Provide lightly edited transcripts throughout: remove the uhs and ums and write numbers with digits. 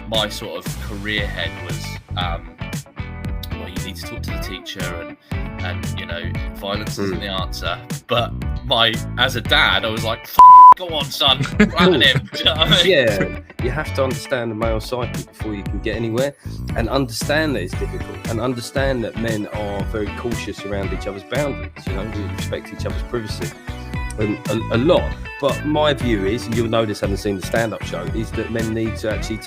my sort of career head was, well, you need to talk to the teacher, and you know, violence isn't the answer. But as a dad, I was like, go on, son, run him. Do you know what I mean? Yeah, you have to understand the male psyche before you can get anywhere, and understand that it's difficult, and understand that men are very cautious around each other's boundaries. You know, we respect each other's privacy a lot. But my view is, and you'll notice having seen the stand-up show, is that men need to actually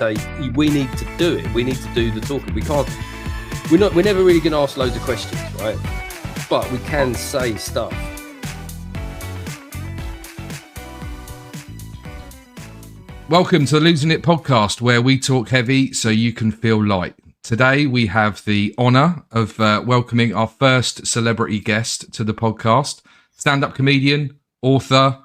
we need to do it. We need to do the talking. We're never really going to ask loads of questions, right? But we can say stuff. Welcome to the Losing It podcast, where we talk heavy so you can feel light. Today we have the honour of welcoming our first celebrity guest to the podcast. Stand-up comedian, author,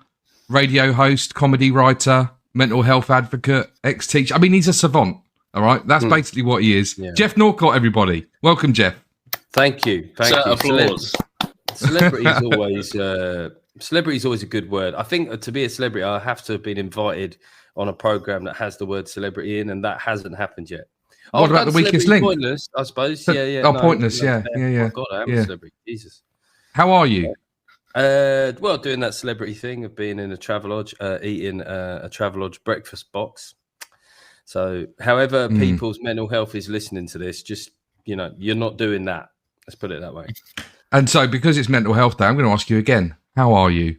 radio host, comedy writer, mental health advocate, ex-teacher. I mean, he's a savant, all right? That's basically what he is. Yeah. Geoff Norcott, everybody. Welcome, Geoff. Thank you. Applause. Celebrity is always a good word. I think to be a celebrity, I have to have been invited on a program that has the word celebrity in, and that hasn't happened yet. What about the weakest link? Pointless, I suppose. Yeah. Oh, Pointless. Yeah. Oh, God, I am a celebrity. Jesus. How are you? Well, doing that celebrity thing of being in a Travelodge, eating a Travelodge breakfast box. So, however people's mental health is listening to this, just, you know, you're not doing that. Let's put it that way. And so, because it's Mental Health Day, I'm going to ask you again. How are you?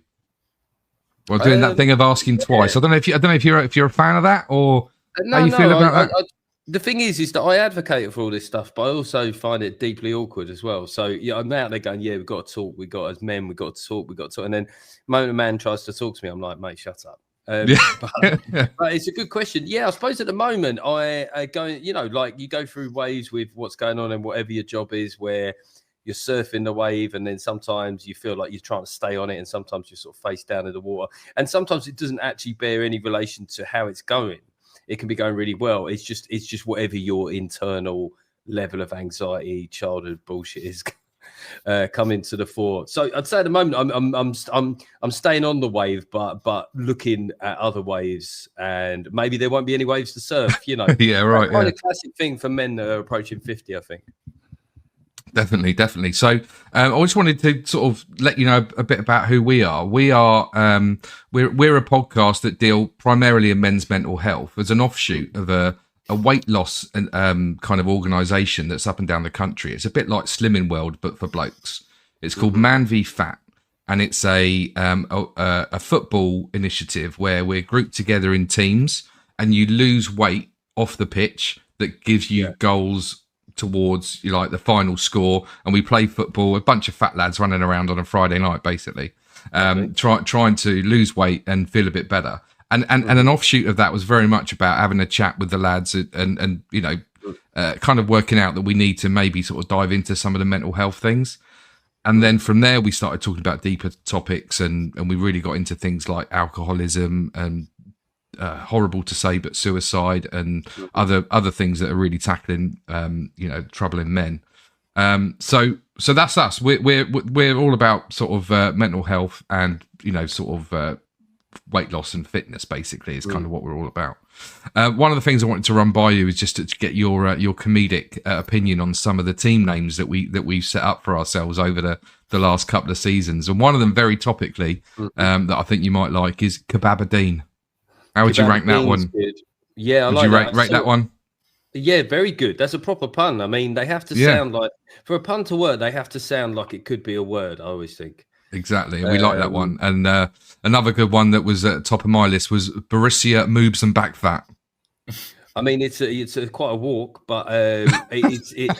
Well, doing that thing of asking twice. I don't know if you're a fan of that, or how you feel about that. The thing is that I advocate for all this stuff, but I also find it deeply awkward as well. So yeah, I'm out there going, we've got to talk. As men, we've got to talk. And then the moment a man tries to talk to me, I'm like, mate, shut up. But it's a good question. Yeah, I suppose at the moment I go, you know, like you go through waves with what's going on and whatever your job is, where you're surfing the wave, and then sometimes you feel like you're trying to stay on it, and sometimes you're sort of face down in the water, and sometimes it doesn't actually bear any relation to how it's going. It can be going really well. It's just whatever your internal level of anxiety, childhood bullshit is coming to the fore. So I'd say at the moment I'm staying on the wave, but looking at other waves, and maybe there won't be any waves to surf. You know, yeah, right. Kind of classic thing for men that are approaching 50, I think. Definitely. So I just wanted to sort of let you know a bit about who we are. We're a podcast that deal primarily in men's mental health as an offshoot of a weight loss kind of organisation that's up and down the country. It's a bit like Slimming World, but for blokes. It's called Man v Fat, and it's a football initiative where we're grouped together in teams, and you lose weight off the pitch that gives you goals towards the final score, and we play football, a bunch of fat lads running around on a Friday night, basically, trying to lose weight and feel a bit better. And an offshoot of that was very much about having a chat with the lads and kind of working out that we need to maybe sort of dive into some of the mental health things. And then from there, we started talking about deeper topics, and we really got into things like alcoholism and horrible to say, but suicide and other things that are really tackling, troubling men. So that's us. We're all about sort of mental health and sort of weight loss and fitness. Basically, is kind of what we're all about. One of the things I wanted to run by you is just to get your comedic opinion on some of the team names that we've set up for ourselves over the last couple of seasons, and one of them very topically that I think you might like is Kebabadeen. How would you rank that one? Good. Yeah, I would like you that. rate that one? Yeah, very good. That's a proper pun. I mean, they have to sound like, for a pun to work, they have to sound like it could be a word, I always think. Exactly. We like that one. And another good one that was at the top of my list was Borussia Moobs and Back Fat. I mean, it's quite a walk, but I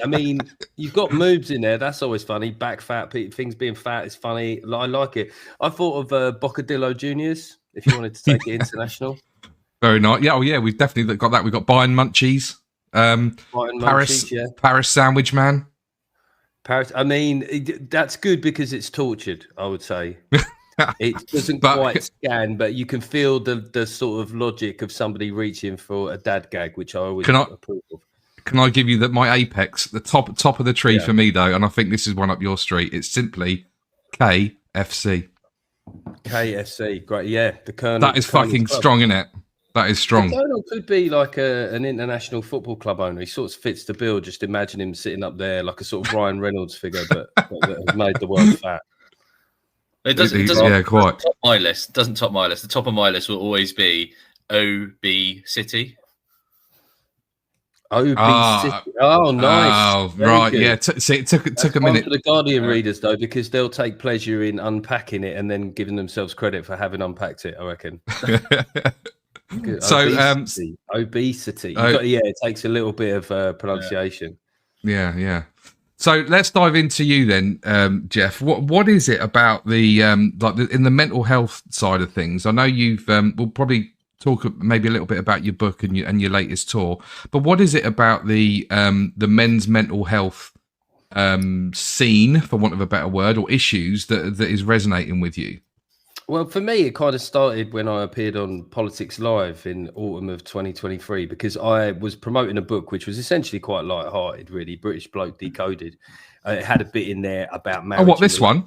mean, you've got moves in there. That's always funny. Back fat, things being fat is funny. I like it. I thought of Bocadillo Juniors, if you wanted to take it international. Very nice. Yeah, we've definitely got that. We've got Bayern Munchies. Paris Sandwich Man. Paris. I mean, that's good because it's tortured, I would say. It doesn't quite scan, but you can feel the sort of logic of somebody reaching for a dad gag, which I always approve of. Can I give you my apex, the top of the tree for me though, and I think this is one up your street. It's simply KFC. KFC, great, yeah. The Colonel. That is fucking strong, isn't it? That is strong. Donald could be like an international football club owner. He sort of fits the bill. Just imagine him sitting up there like a sort of Ryan Reynolds figure, but that has made the world fat. It doesn't. Yeah, quite. Top my list. Doesn't top my list. The top of my list will always be obesity. Obesity. Oh, nice. Oh, Very right. good. Yeah. See, it took a minute For the Guardian readers, though, because they'll take pleasure in unpacking it and then giving themselves credit for having unpacked it, I reckon. Good. So, obesity. It takes a little bit of pronunciation. Yeah. So let's dive into you then, Geoff. What is it about the in the mental health side of things? I know you've we'll probably talk maybe a little bit about your book and your latest tour, but what is it about the men's mental health scene, for want of a better word, or issues that is resonating with you? Well, for me, it kind of started when I appeared on Politics Live in autumn of 2023, because I was promoting a book which was essentially quite light-hearted, really. British Bloke Decoded. It had a bit in there about marriage. Oh, what, this one?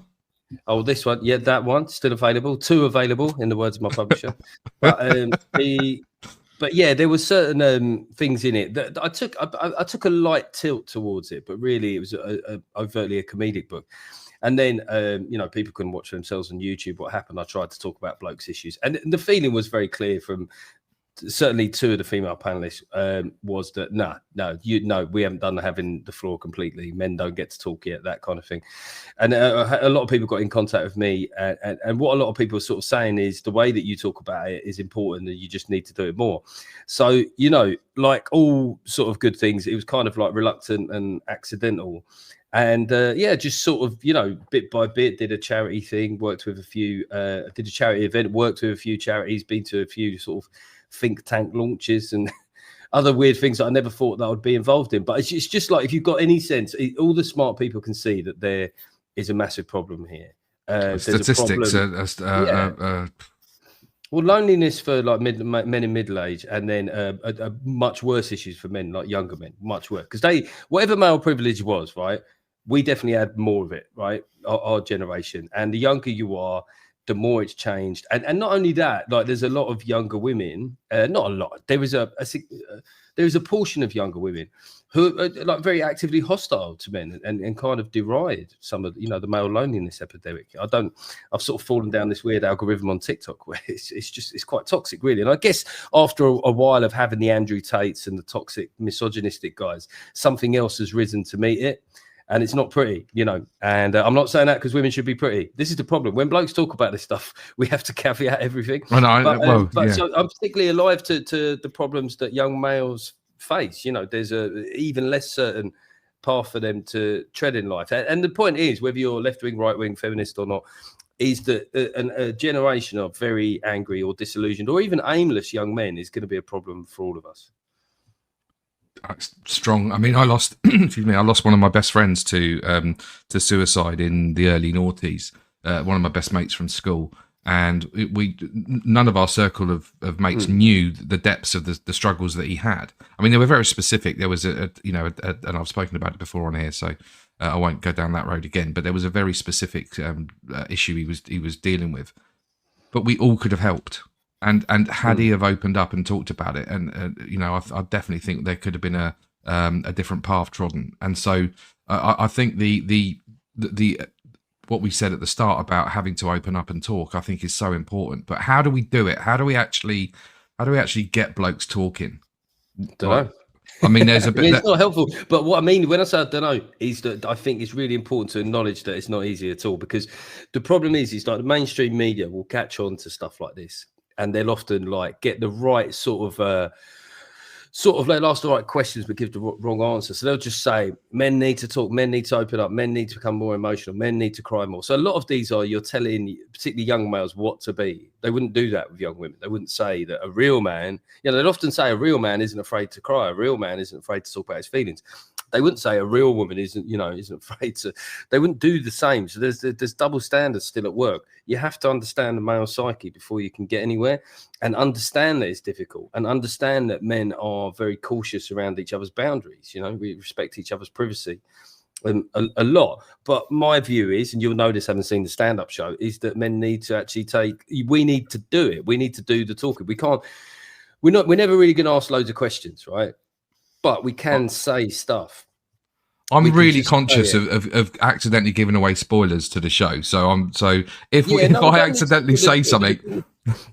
Oh, this one. Yeah, that one. Still available. 2 available, in the words of my publisher. But yeah, there were certain things in it that I took a light tilt towards it, but really it was overtly a comedic book. And then, people couldn't watch themselves on YouTube. What happened? I tried to talk about blokes' issues. And the feeling was very clear from certainly 2 of the female panelists was that, no, we haven't done having the floor completely. Men don't get to talk yet, that kind of thing. And a lot of people got in contact with me. And what a lot of people are sort of saying is the way that you talk about it is important and you just need to do it more. So, like all sort of good things, it was kind of like reluctant and accidental. And just sort of, bit by bit, did a charity thing, worked with a few, did a charity event, worked with a few charities, been to a few sort of think tank launches and other weird things that I never thought that I would be involved in. But it's just like, if you've got any sense, all the smart people can see that there is a massive problem here. Statistics. Well, loneliness for like men in middle age, and then much worse issues for men, like younger men, much worse. Because whatever male privilege was, right, we definitely had more of it, right, our generation. And the younger you are, the more it's changed. And not only that, like there's a lot of younger women, not a lot, there is a portion of younger women who are like very actively hostile to men and kind of deride some of the male loneliness epidemic. I've sort of fallen down this weird algorithm on TikTok where it's quite toxic, really. And I guess after a while of having the Andrew Tates and the toxic misogynistic guys, something else has risen to meet it. And it's not pretty, and I'm not saying that because women should be pretty. This is the problem. When blokes talk about this stuff, we have to caveat everything. So I'm particularly alive to the problems that young males face. There's a even less certain path for them to tread in life. And the point is, whether you're left-wing, right-wing, feminist or not, is that a generation of very angry or disillusioned or even aimless young men is going to be a problem for all of us. Strong. I mean, I lost one of my best friends to suicide in the early noughties. One of my best mates from school, and none of our circle of mates knew the depths of the struggles that he had. I mean, they were very specific. There was and I've spoken about it before on here, so I won't go down that road again. But there was a very specific issue he was dealing with. But we all could have helped. And had he have opened up and talked about it, and I definitely think there could have been a different path trodden. And so I think the what we said at the start about having to open up and talk, I think is so important. But how do we do it? How do we actually get blokes talking? Don't know. I mean, there's a bit. It's not helpful. But what I mean when I say I don't know is that I think it's really important to acknowledge that it's not easy at all, because the problem is like the mainstream media will catch on to stuff like this. And they'll often like get the right sort of they'll ask the right questions but give the wrong answer. So they'll just say men need to talk, men need to open up, men need to become more emotional, men need to cry more. So a lot of these are you're telling particularly young males what to be. They wouldn't do that with young women. They wouldn't say that a real man, they'd often say a real man isn't afraid to cry. A real man isn't afraid to talk about his feelings. They wouldn't say a real woman isn't afraid to. They wouldn't do the same. So there's double standards still at work. You have to understand the male psyche before you can get anywhere, and understand that it's difficult, and understand that men are very cautious around each other's boundaries. We respect each other's privacy a lot. But my view is, and you'll know this having seen the stand-up show, is that men need to actually we need to do it. We need to do the talking. We can't. we're never really going to ask loads of questions, right? But we can say stuff. I'm We can really just conscious say it. of accidentally giving away spoilers to the show. So if Yeah, no, I don't need to accidentally spoil say it. something,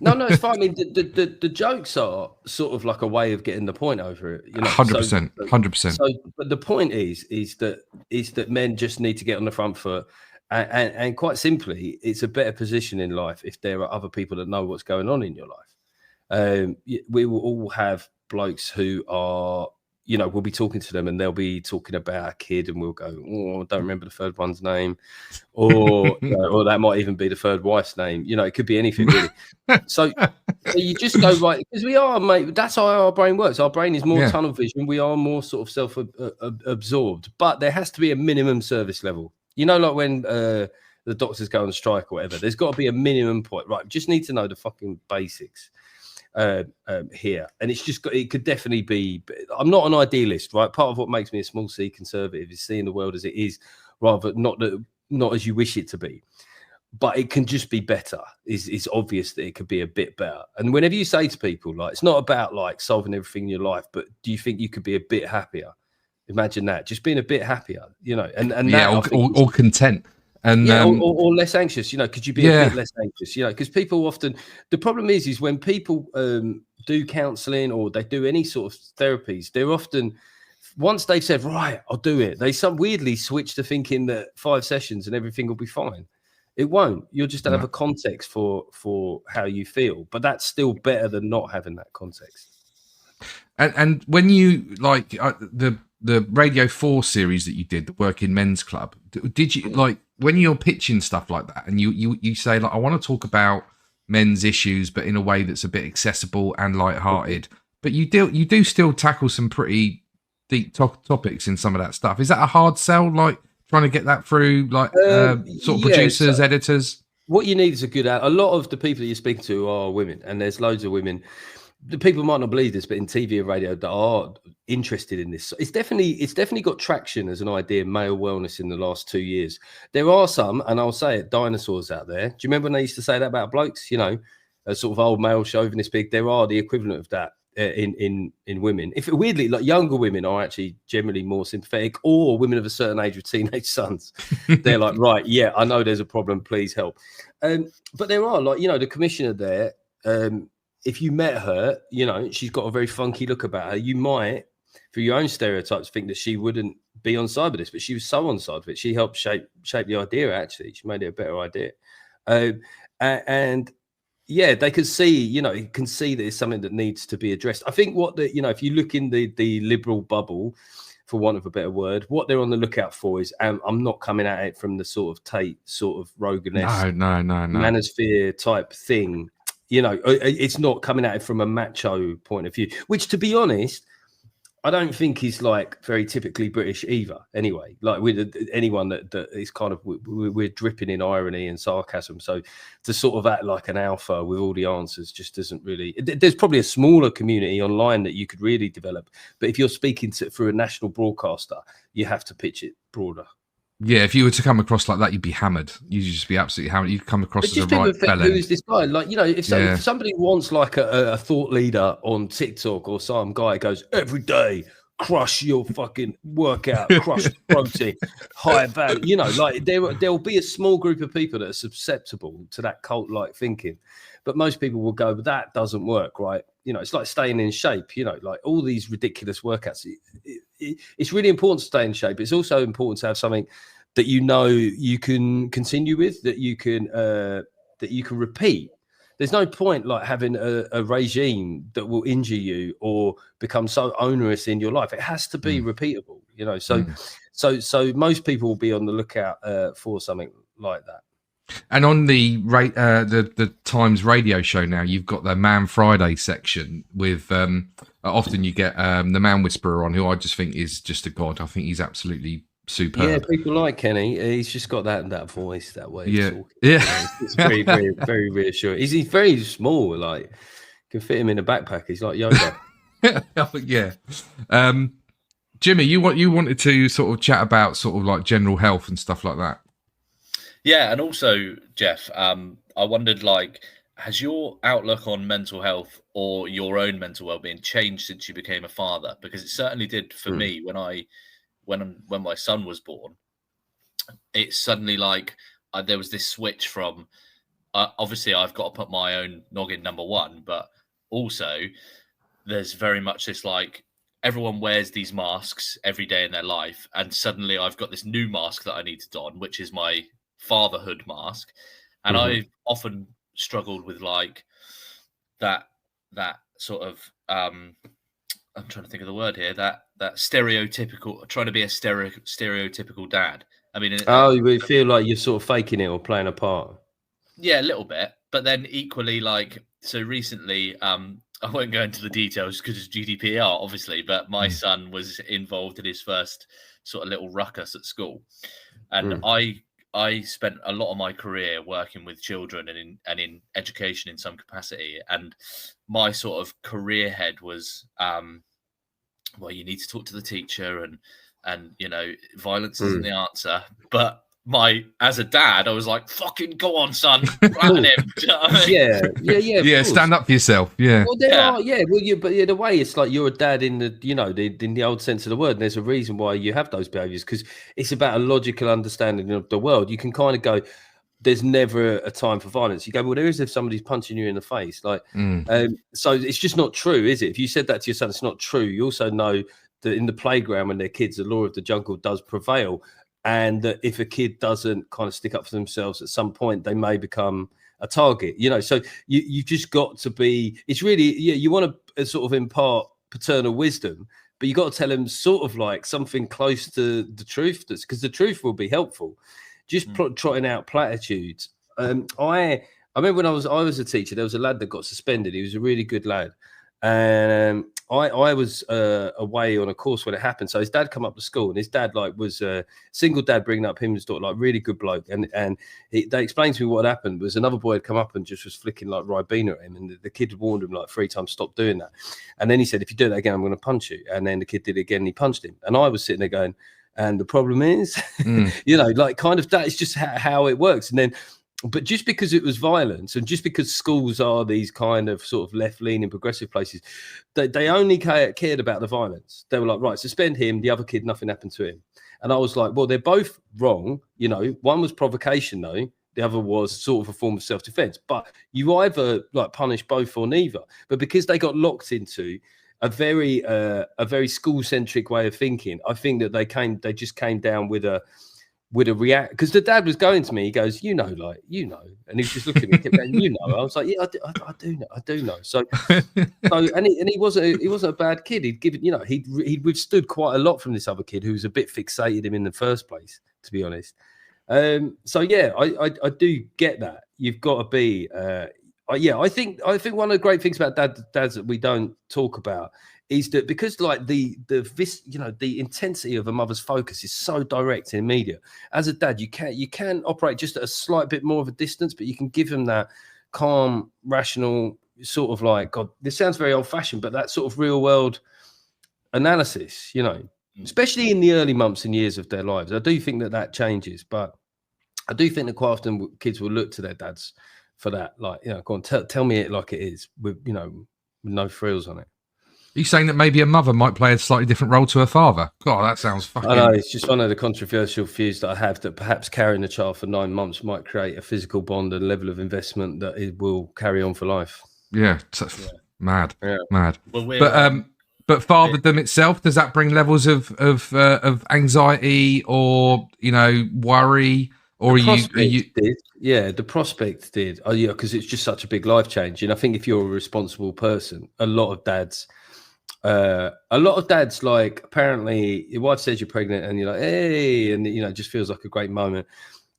No, it's fine. I mean, the jokes are sort of like a way of getting the point over it, you know. 100%, 100%. So, but the point is that men just need to get on the front foot, and quite simply, it's a better position in life if there are other people that know what's going on in your life. We will all have blokes who are, you know, we'll be talking to them and they'll be talking about a kid, and we'll go, "Oh, I don't remember the third one's name," or or that might even be the third wife's name. You know, it could be anything really. So you just go, right, because we are, mate. That's how our brain works. Our brain is more tunnel vision. We are more sort of self-absorbed, but there has to be a minimum service level. You know, like when the doctors go on strike or whatever. There's got to be a minimum point, right? Just need to know the fucking basics here, and it's just it could definitely be. I'm not an idealist, right? Part of what makes me a small C conservative is seeing the world as it is, rather not as you wish it to be. But it can just be better. It's obvious that it could be a bit better. And whenever you say to people, like, it's not about like solving everything in your life, but do you think you could be a bit happier? Imagine that, just being a bit happier, you know, and or content. And or less anxious, you know. Could you be a bit less anxious, you know? Because people often, the problem is when people do counselling or they do any sort of therapies, they're often, once they've said, right, I'll do it, they weirdly switch to thinking that 5 sessions and everything will be fine. It won't. You'll just have a context for how you feel, but that's still better than not having that context. And when you like the Radio 4 series that you did, the Working Men's Club, did you like when you're pitching stuff like that and you say, like, I want to talk about men's issues, but in a way that's a bit accessible and lighthearted, but you do still tackle some pretty deep topics in some of that stuff. Is that a hard sell, like trying to get that through, like sort of producers, editors? What you need is a lot of the people that you're speaking to are women, and there's loads of women. The people might not believe this, but in TV and radio that are interested in this, it's definitely got traction as an idea, male wellness, in the last 2 years. There are some, and I'll say it, dinosaurs out there. Do you remember when they used to say that about blokes? You know, a sort of old male chauvinist pig. There are the equivalent of that in women. If weirdly, like, younger women are actually generally more sympathetic, or women of a certain age with teenage sons. They're like, right, yeah, I know there's a problem, please help. But there are, like, you know, the commissioner there. If you met her, you know, she's got a very funky look about her. You might, for your own stereotypes, think that she wouldn't be on side with this, but she was so on side with it. She helped shape the idea. Actually, she made it a better idea. And yeah, they could see, you know, you can see that it's something that needs to be addressed. I think you know, if you look in the liberal bubble, for want of a better word, what they're on the lookout for is, I'm not coming at it from the sort of Tate, sort of Rogan-esque, no, manosphere type thing. You know, it's not coming at it from a macho point of view, which, to be honest, I don't think is like very typically British either. Anyway, like with anyone that is kind of, we're dripping in irony and sarcasm. So to sort of act like an alpha with all the answers just doesn't really. There's probably a smaller community online that you could really develop, but if you're speaking through a national broadcaster, you have to pitch it broader. Yeah, if you were to come across like that, you'd be hammered. You'd just be absolutely hammered. You'd come across as a right felon. Who is this guy? Like, you know, if somebody wants like a thought leader on TikTok, or some guy goes, every day, crush your fucking workout, crush protein, high value, you know, like there'll be a small group of people that are susceptible to that cult-like thinking. But most people will go, but that doesn't work, right? You know, it's like staying in shape, you know, like all these ridiculous workouts. It's really important to stay in shape. It's also important to have something that, you know, you can continue with, that you can repeat. There's no point like having a regime that will injure you or become so onerous in your life. It has to be repeatable, you know. So most people will be on the lookout for something like that. And on the Times radio show now, you've got the Man Friday section with often you get the Man Whisperer on, who I just think is just a god. I think he's absolutely superb. Yeah, people like Kenny. He's just got that voice, that way. Yeah, of talking. yeah. It's very, very, very reassuring. He's very small. Like, can fit him in a backpack. He's like Yoda. Yeah. Jimmy, you wanted to sort of chat about sort of like general health and stuff like that. Yeah, and also, Geoff, I wondered, like, has your outlook on mental health or your own mental well-being changed since you became a father? Because it certainly did for me when my son was born. It's suddenly like there was this switch from obviously I've got to put my own noggin number one, but also there's very much this like everyone wears these masks every day in their life, and suddenly I've got this new mask that I need to don, which is my fatherhood mask, and I've often struggled with like that sort of I'm trying to think of the word here, that stereotypical, trying to be a stereotypical dad. I mean, you feel like you're sort of faking it or playing a part. Yeah, a little bit, but then equally, like, so recently, I won't go into the details because it's GDPR, obviously, but my son was involved in his first sort of little ruckus at school, and I spent a lot of my career working with children and in education in some capacity, and my sort of career head was, well, you need to talk to the teacher, and you know, violence isn't the answer, but as a dad, I was like, fucking go on, son, flatten him. Do you know what I mean? Yeah. Stand up for yourself. Yeah. Well, the way it's like you're a dad in the old sense of the word, and there's a reason why you have those behaviours, because it's about a logical understanding of the world. You can kind of go, there's never a time for violence. You go, well, there is if somebody's punching you in the face. Like, so it's just not true, is it? If you said that to your son, it's not true. You also know that in the playground when they're kids, the law of the jungle does prevail. And that if a kid doesn't kind of stick up for themselves at some point, they may become a target, you know. So you just got to be, it's really, you want to sort of impart paternal wisdom, but you got to tell them sort of like something close to the truth, because the truth will be helpful. Just trotting out platitudes. I remember when I was a teacher, there was a lad that got suspended. He was a really good lad. And I was away on a course when it happened. So his dad come up to school, and his dad was a single dad bringing up him and his daughter, like really good bloke. And they explained to me what happened was another boy had come up and just was flicking like Ribena at him, and the kid had warned him like 3 times, stop doing that. And then he said, if you do that again, I'm going to punch you. And then the kid did it again, and he punched him. And I was sitting there going, and the problem is, you know, like kind of that is just how it works. And then, but just because it was violence, and just because schools are these kind of sort of left-leaning progressive places, they only cared about the violence. They were like, right, suspend him, the other kid, nothing happened to him. And I was like, well, they're both wrong. You know, one was provocation though, the other was sort of a form of self-defense. But you either like punish both or neither. But because they got locked into a very school-centric way of thinking, I think that they just came down with a react, because the dad was going to me, he goes, and he was just looking at me, kept going, I was like, yeah, I do know. So and he wasn't a bad kid. He'd given, he'd withstood quite a lot from this other kid who was a bit fixated him in the first place, to be honest. So yeah, I do get that. You've got to be I think one of the great things about dads that we don't talk about is that because like the intensity of a mother's focus is so direct in media. As a dad, you can operate just at a slight bit more of a distance, but you can give them that calm, rational sort of like, God, this sounds very old-fashioned, but that sort of real world analysis, especially in the early months and years of their lives. I do think that changes, but I do think that quite often kids will look to their dads for that, like, go on, tell me it like it is, with no frills on it. Are you saying that maybe a mother might play a slightly different role to her father? God, that sounds fucking... I know, it's just one of the controversial views that I have, that perhaps carrying a child for 9 months might create a physical bond and level of investment that it will carry on for life. Yeah, mad. Well, but fatherdom itself, does that bring levels of anxiety or worry? Or are you? Yeah, the prospect did. Oh yeah, because it's just such a big life change. And I think if you're a responsible person, a lot of dads, like, apparently your wife says you're pregnant and you're like, hey, and it just feels like a great moment.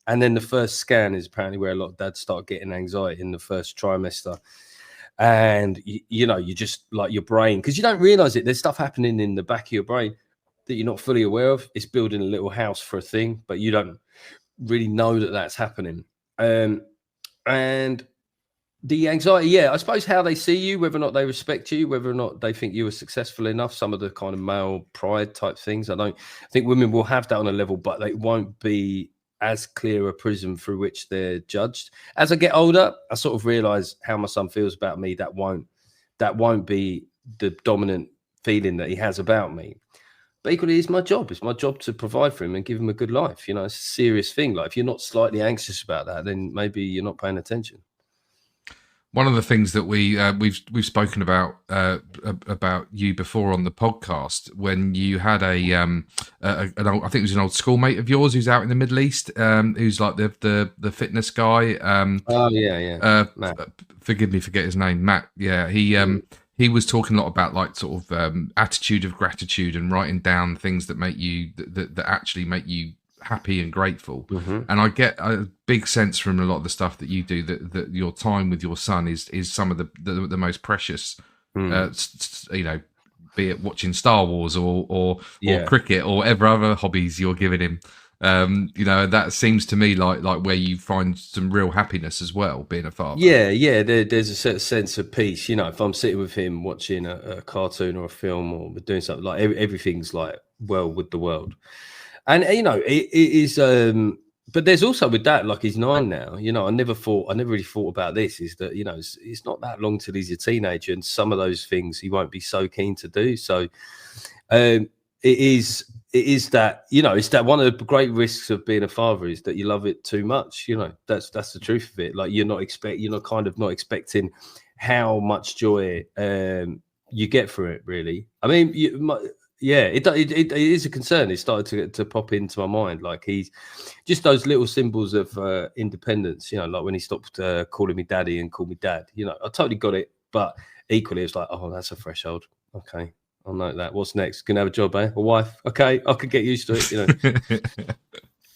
And then the first scan is apparently where a lot of dads start getting anxiety in the first trimester. And you just like your brain, because you don't realize it. There's stuff happening in the back of your brain that you're not fully aware of. It's building a little house for a thing, but you don't really know that that's happening. And the anxiety, I suppose how they see you, whether or not they respect you, whether or not they think you are successful enough, some of the kind of male pride type things. I think women will have that on a level, but they won't be as clear a prism through which they're judged. As I get older, I sort of realise how my son feels about me. That won't be the dominant feeling that he has about me. But equally, it's my job. It's my job to provide for him and give him a good life. You know, it's a serious thing. Like, if you're not slightly anxious about that, then maybe you're not paying attention. One of the things that we've spoken about you before on the podcast, when you had an old, I think it was an old schoolmate of yours who's out in the Middle East, who's like the fitness guy. Matt. Forgive me, forget his name, Matt. Yeah, he was talking a lot about like sort of attitude of gratitude and writing down things that make you that actually make you happy and grateful. And I get a big sense from a lot of the stuff that you do that your time with your son is some of the most precious, you know, be it watching Star Wars or cricket or whatever other hobbies you're giving him. You know, that seems to me like where you find some real happiness as well, being a father. There's a certain sense of peace. You know, if I'm sitting with him watching a cartoon or a film, or we're doing something, like everything's like well with the world. And, you know, it is, but there's also with that, like, he's 9 now, you know, I never really thought about this, is that, you know, it's not that long till he's a teenager, and some of those things he won't be so keen to do. So it is that, you know, it's that one of the great risks of being a father is that you love it too much. You know, that's the truth of it. Like, you're not expecting how much joy you get for it, really. I mean, it is a concern. It started to pop into my mind. Like, he's just those little symbols of independence, you know, like when he stopped calling me daddy and called me dad. You know, I totally got it, but equally it's like, oh, that's a threshold. Okay, I'll note that. What's next? Gonna have a job, eh? A wife? Okay, I could get used to it, you know.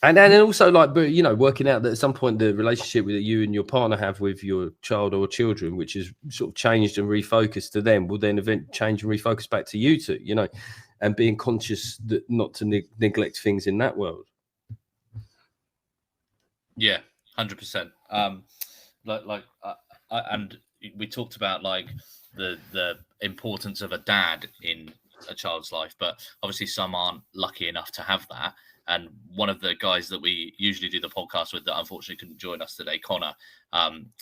And then also, like, but, you know, working out that at some point the relationship that you and your partner have with your child or children, which is sort of changed and refocused to them, will then eventually change and refocus back to you two, you know, and being conscious that not to neglect things in that world. Yeah, 100%. And we talked about like the importance of a dad in a child's life, but obviously some aren't lucky enough to have that. And one of the guys that we usually do the podcast with that unfortunately couldn't join us today, Connor,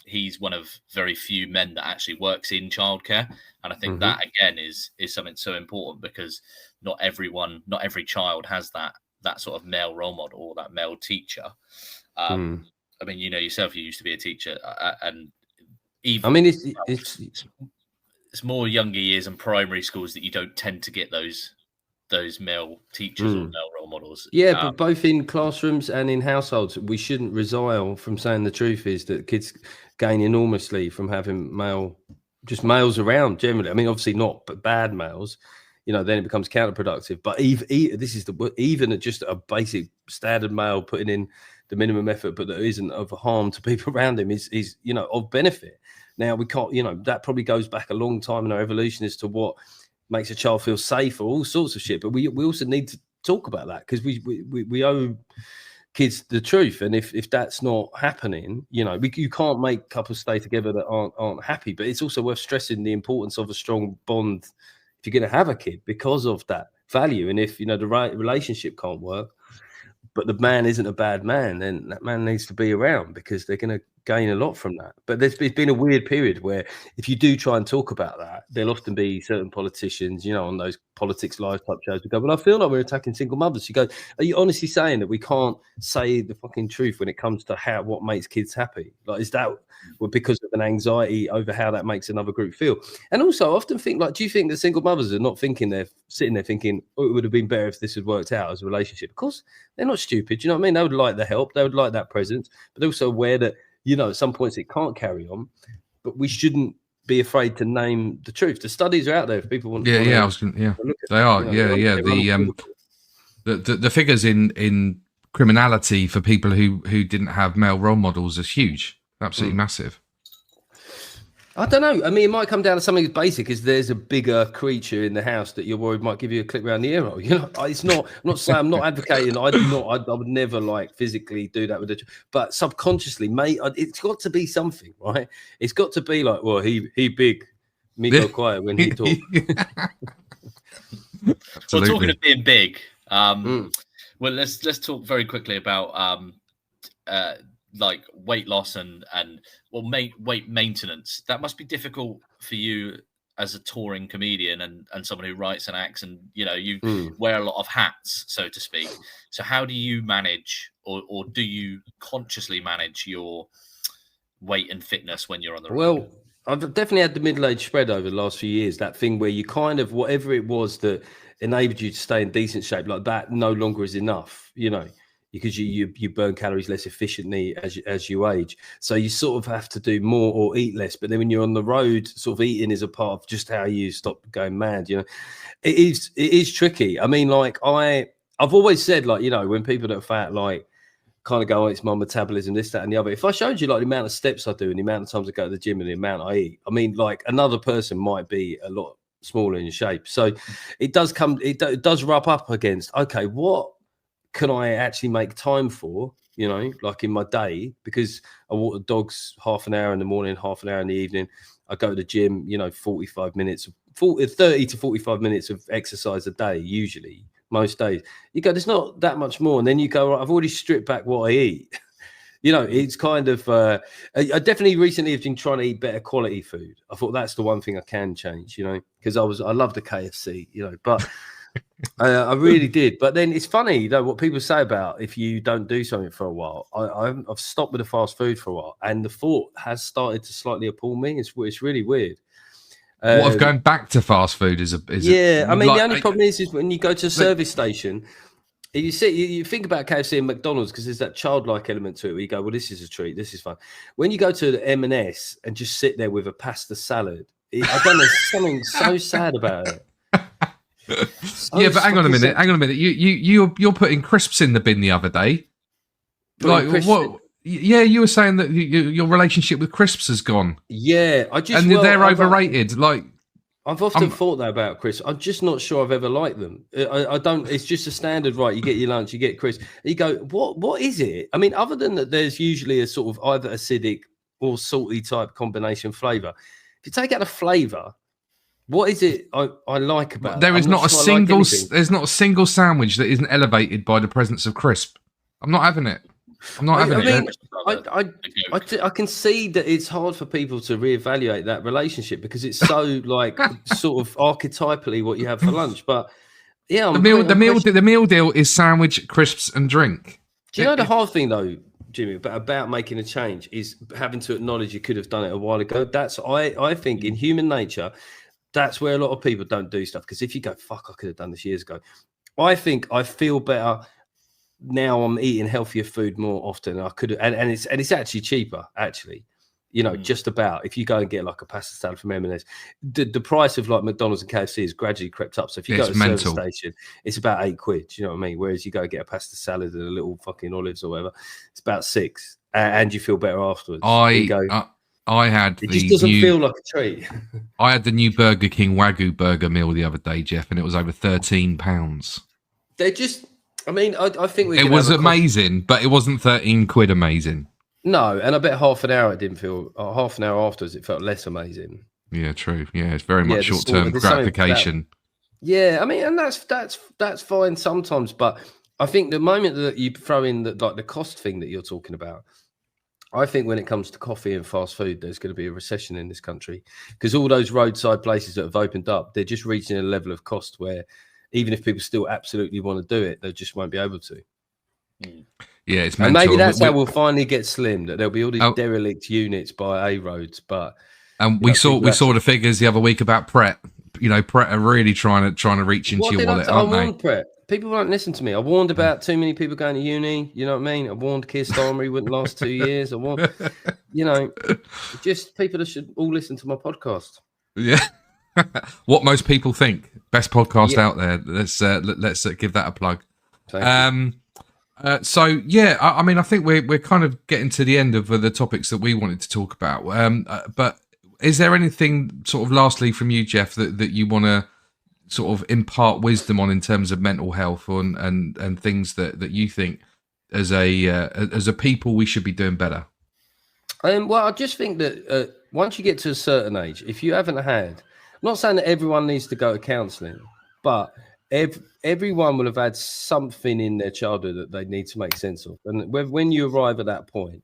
he's one of very few men that actually works in childcare. And I think that, again, is something so important, because not every child has that sort of male role model or that male teacher. I mean, you know yourself, you used to be a teacher, and even, I mean, it's more younger years and primary schools that you don't tend to get those male teachers or male role models. Yeah, but both in classrooms and in households, we shouldn't resile from saying the truth is that kids gain enormously from having males around generally. I mean, obviously not bad males, you know, then it becomes counterproductive. But even just a basic standard male putting in the minimum effort, but that isn't of harm to people around him is, you know, of benefit. Now, we can't, you know, that probably goes back a long time in our evolution as to what makes a child feel safe or all sorts of shit. But we also need to talk about that, because we owe kids the truth. And if that's not happening, you know, you can't make couples stay together that aren't happy. But it's also worth stressing the importance of a strong bond if you're going to have a kid, because of that value. And if, you know, the right relationship can't work, but the man isn't a bad man, then that man needs to be around, because they're going to gain a lot from that. But it's been a weird period where if you do try and talk about that, there'll often be certain politicians, you know, on those Politics Live type shows who go, well, I feel like we're attacking single mothers. You go, are you honestly saying that we can't say the fucking truth when it comes to what makes kids happy? Like, is that because of an anxiety over how that makes another group feel? And also I often think, like, do you think that single mothers are not thinking, they're sitting there thinking, oh, it would have been better if this had worked out as a relationship? Of course, they're not stupid. You know what I mean? They would like the help. They would like that presence, but they're also aware that, you know, at some points it can't carry on, but we shouldn't be afraid to name the truth. The studies are out there if people want. They are. The figures in criminality for people who didn't have male role models is huge, absolutely massive. I don't know. I mean, it might come down to something as basic as there's a bigger creature in the house that you're worried might give you a clip around the ear hole. You know, it's not. I'm not saying, I'm not advocating. I would never like physically do that with it, but subconsciously, mate, it's got to be something, right? It's got to be like, well, he big, me go quiet when he talk. Well, talking of being big, well, let's talk very quickly about like weight loss and weight maintenance, that must be difficult for you as a touring comedian and someone who writes and acts, and you wear a lot of hats, so to speak. So how do you manage, or do you consciously manage your weight and fitness when you're on the road? Well, I've definitely had the middle-age spread over the last few years, that thing where you kind of, whatever it was that enabled you to stay in decent shape, like that no longer is enough, because you burn calories less efficiently as you age. So you sort of have to do more or eat less. But then when you're on the road, sort of eating is a part of just how you stop going mad. It is tricky. I mean, like I've always said, like, when people that are fat, like, kind of go, it's my metabolism, this, that, and the other. If I showed you like the amount of steps I do and the amount of times I go to the gym and the amount I eat, I mean, like another person might be a lot smaller in shape. So it does rub up against, okay, what can I actually make time for, like in my day? Because I walk the dogs half an hour in the morning, half an hour in the evening. I go to the gym, 45 minutes, 30 to 45 minutes of exercise a day, usually, most days. You go, there's not that much more. And then you go, right, I've already stripped back what I eat. It's kind of, I definitely recently have been trying to eat better quality food. I thought that's the one thing I can change, because I love the KFC, but I really did. But then it's funny, what people say about if you don't do something for a while. I've stopped with the fast food for a while, and the thought has started to slightly appall me. It's really weird. What of going back to fast food is the only problem is when you go to a service station, you think about KFC and McDonald's because there's that childlike element to it where you go, well, this is a treat, this is fun. When you go to the M&S and just sit there with a pasta salad, I don't know, something so sad about it. But hang on a minute. You're putting crisps in the bin the other day. Like what? Yeah, you were saying that your relationship with crisps has gone. Yeah, they're overrated. Like I've often thought that about crisps. I'm just not sure I've ever liked them. I don't. It's just a standard, right? You get your lunch, you get crisps. You go, what is it? I mean, other than that, there's usually a sort of either acidic or salty type combination flavor. If you take out the flavor, what is it I like about it? There's not a single sandwich that isn't elevated by the presence of crisp. I'm not having it. I can see that it's hard for people to reevaluate that relationship because it's so like sort of archetypally what you have for lunch. But yeah, the meal deal is sandwich, crisps, and drink. Do you know the hard thing though, Jimmy, about making a change is having to acknowledge you could have done it a while ago. That's I think in human nature, that's where a lot of people don't do stuff. Because if you go, fuck, I could have done this years ago. I think I feel better now. I'm eating healthier food more often than I could have, and it's actually cheaper. Actually, just about. If you go and get like a pasta salad from M&S, the price of like McDonald's and KFC has gradually crept up. So if you go to a service station, it's about £8. Do you know what I mean? Whereas you go get a pasta salad and a little fucking olives or whatever, it's about £6, and you feel better afterwards. I had it just doesn't feel like a treat. I had the new Burger King Wagyu burger meal the other day, Geoff, and it was over £13. They're just. I mean, I think it was amazing, but it wasn't £13 amazing. No, and I bet half an hour it didn't feel. Half an hour afterwards, it felt less amazing. Yeah, true. Yeah, it's very much short-term gratification. Yeah, I mean, and that's fine sometimes, but I think the moment that you throw in the cost thing that you're talking about, I think when it comes to coffee and fast food, there's going to be a recession in this country because all those roadside places that have opened up, they're just reaching a level of cost where even if people still absolutely want to do it, they just won't be able to. Yeah, it's mental. And maybe that's how we'll finally get slim, that there'll be all these derelict units by A roads. We saw the figures the other week about Pret. Pret are really trying to reach into your wallet, aren't they? I warned Pret. People won't listen to me. I warned about too many people going to uni. You know what I mean? I warned Keir Starmer wouldn't last 2 years. I warned, just people that should all listen to my podcast. Yeah. What most people think. Best podcast out there. Let's give that a plug. I mean, I think we're kind of getting to the end of the topics that we wanted to talk about. But is there anything sort of lastly from you, Geoff, that you want to sort of impart wisdom on in terms of mental health and things that you think as a people we should be doing better? Well, I just think that once you get to a certain age, if you haven't had, I'm not saying that everyone needs to go to counselling, but everyone will have had something in their childhood that they need to make sense of, and when you arrive at that point,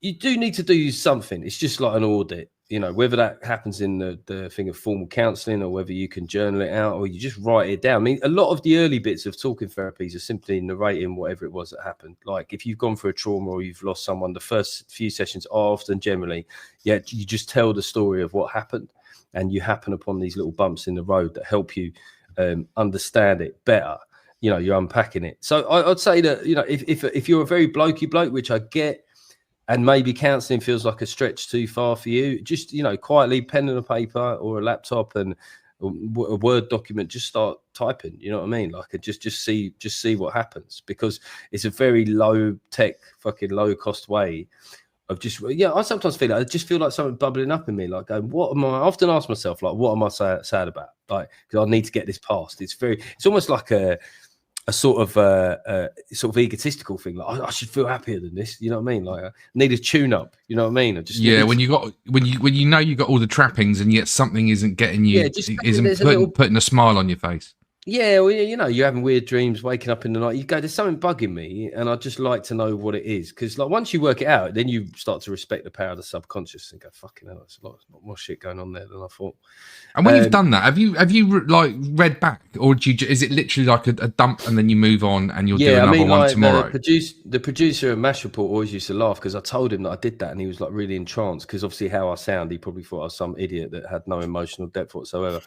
you do need to do something. It's just like an audit, whether that happens in the thing of formal counselling, or whether you can journal it out, or you just write it down. I mean, a lot of the early bits of talking therapies are simply narrating whatever it was that happened. Like if you've gone through a trauma or you've lost someone, the first few sessions are often generally, you just tell the story of what happened, and you happen upon these little bumps in the road that help you understand it better. You're unpacking it. So I'd say that, if you're a very blokey bloke, which I get, and maybe counselling feels like a stretch too far for you, just, quietly pen and a paper or a laptop and a Word document, just start typing, you know what I mean? Like just see what happens, because it's a very low tech, fucking low cost way of just, I sometimes feel like, I just feel like something bubbling up in me, like going, what am I often ask myself, like, what am I sad about? Like, because I need to get this past. It's almost like a sort of egotistical thing. Like I should feel happier than this. You know what I mean? Like I need a tune up. You know what I mean? I just when you got all the trappings and yet something isn't getting you, putting a smile on your face. Yeah, well, you're having weird dreams, waking up in the night. You go, there's something bugging me, and I'd just like to know what it is. Because like once you work it out, then you start to respect the power of the subconscious and go, fucking hell, there's a lot more shit going on there than I thought. And when you've done that, have you like read back, or is it literally like a dump and then you move on and you'll do another one tomorrow? The producer at MASH Report always used to laugh because I told him that I did that, and he was like really entranced because obviously how I sound, he probably thought I was some idiot that had no emotional depth whatsoever.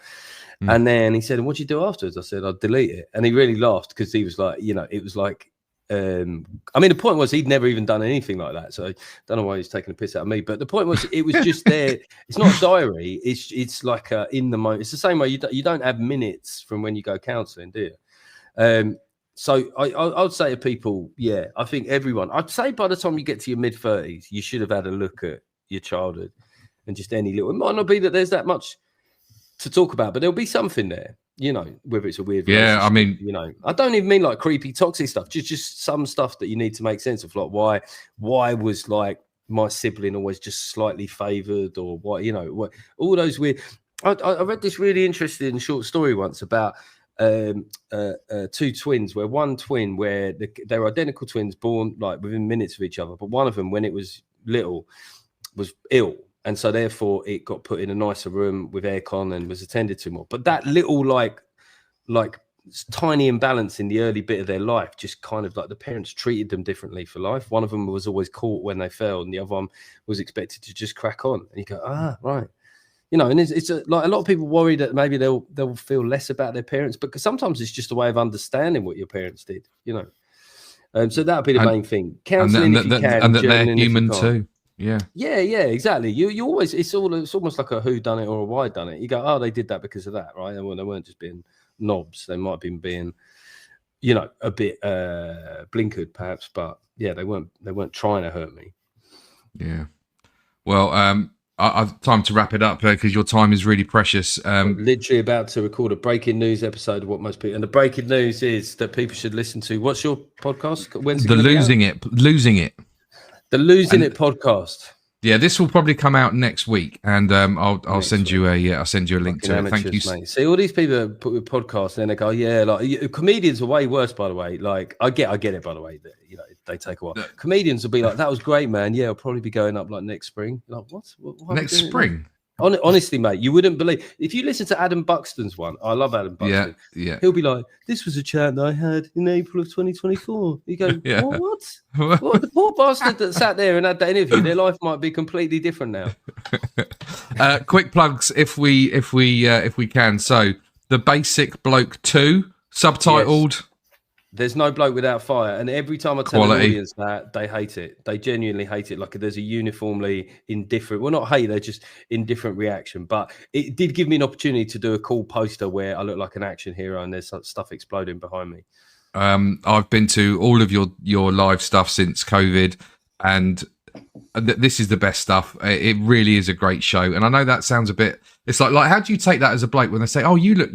And then he said, "What'd you do afterwards?" I said, "I'd delete it." And he really laughed because he was like, it was like, I mean, the point was he'd never even done anything like that. So I don't know why he's taking a piss out of me. But the point was, it was just there. It's not a diary. It's like in the moment. It's the same way you don't have minutes from when you go counselling, do you? So I would say to people, I think everyone. I'd say by the time you get to your mid-30s, you should have had a look at your childhood and just any little. It might not be that there's that much to talk about, but there'll be something there, whether it's a weird I mean, I don't even mean like creepy toxic stuff, just some stuff that you need to make sense of, like why was like my sibling always just slightly favored, or what, all those weird. I read this really interesting short story once about two twins, where one twin, where they're identical twins born like within minutes of each other, but one of them, when it was little, was ill. And so therefore it got put in a nicer room with aircon and was attended to more. But that little like tiny imbalance in the early bit of their life, just kind of like the parents treated them differently for life. One of them was always caught when they fell, and the other one was expected to just crack on. And you go, right. And it's like a lot of people worry that maybe they'll feel less about their parents, but sometimes it's just a way of understanding what your parents did, So that would be the main thing. Counselling if you can, and that they're human too. Yeah, exactly. You always, it's almost like a who done it or a why done it. You go, they did that because of that, right? And when they weren't just being knobs, they might have been being, a bit blinkered perhaps, but they weren't trying to hurt me. Yeah. Well, I've time to wrap it up because your time is really precious. I'm literally about to record a breaking news episode of what most people, and the breaking news is that people should listen to. What's your podcast? When's it Losing It. The Losing It podcast. Yeah, this will probably come out next week, and I'll send you a link to it. Thank you. Mate. See, all these people that put with podcasts, and then they go, like comedians are way worse, by the way. Like I get it, by the way, that they take a while. Comedians will be like, that was great, man. Yeah, I'll probably be going up like next spring. Like what next spring? Honestly, mate, you wouldn't believe if you listen to Adam Buxton's one. I love Adam Buxton. Yeah. He'll be like, "This was a chat that I had in April of 2024." You go, "What? What? The poor bastard that sat there and had that interview. Their life might be completely different now." Quick plugs, if we can. So, The Basic Bloke 2, subtitled. Yes. There's no bloke without fire, and every time I tell an audience that, they hate it. They genuinely hate it. Like there's a uniformly indifferent, well, not hate, they're just indifferent reaction. But it did give me an opportunity to do a cool poster where I look like an action hero, and there's stuff exploding behind me. I've been to all of your live stuff since COVID, and this is the best stuff. It really is a great show, and I know that sounds a bit. It's like how do you take that as a bloke when they say, "Oh, you look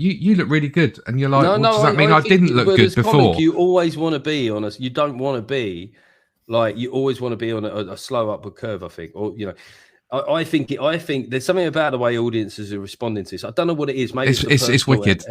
really good," and you're like, "Does that mean I didn't look good before?" Comic, you always want to be on you don't want to be like, you always want to be on a slow upward curve, I think, or I think there's something about the way audiences are responding to this. I don't know what it is. Maybe it's wicked.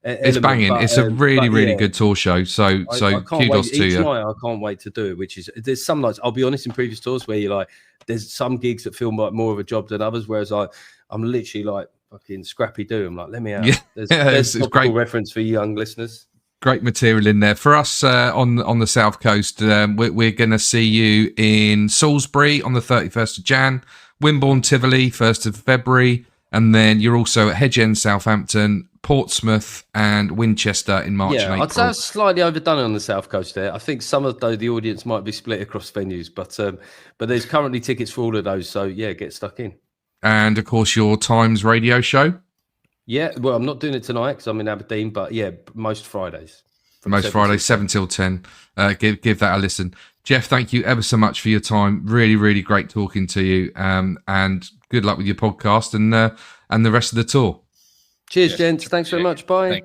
It's banging. But, it's a really yeah, good tour show. So I can't kudos wait. to Each you. night I can't wait to do it. Which is, there's some nights, I'll be honest, in previous tours where you're like, there's some gigs that feel like more of a job than others, whereas I'm literally like fucking Scrappy Doo. I'm like, let me out. Yeah. There's it's a great reference for you young listeners. Great material in there for us on the South Coast. We're going to see you in Salisbury on the 31st of Jan, Wimborne, Tivoli 1st of February, and then you're also at Hedge End, Southampton, Portsmouth, and Winchester in March and April. I'd say I've slightly overdone it on the South Coast there. I think some of the audience might be split across venues, but there's currently tickets for all of those. So yeah, get stuck in. And of course, your Times radio show. Yeah, well, I'm not doing it tonight because I'm in Aberdeen, but yeah, most Fridays. Most Fridays, 7 till 10. Give that a listen. Geoff, thank you ever so much for your time. Really, really great talking to you. And good luck with your podcast and the rest of the tour. Cheers, gents. Thanks very much. Bye.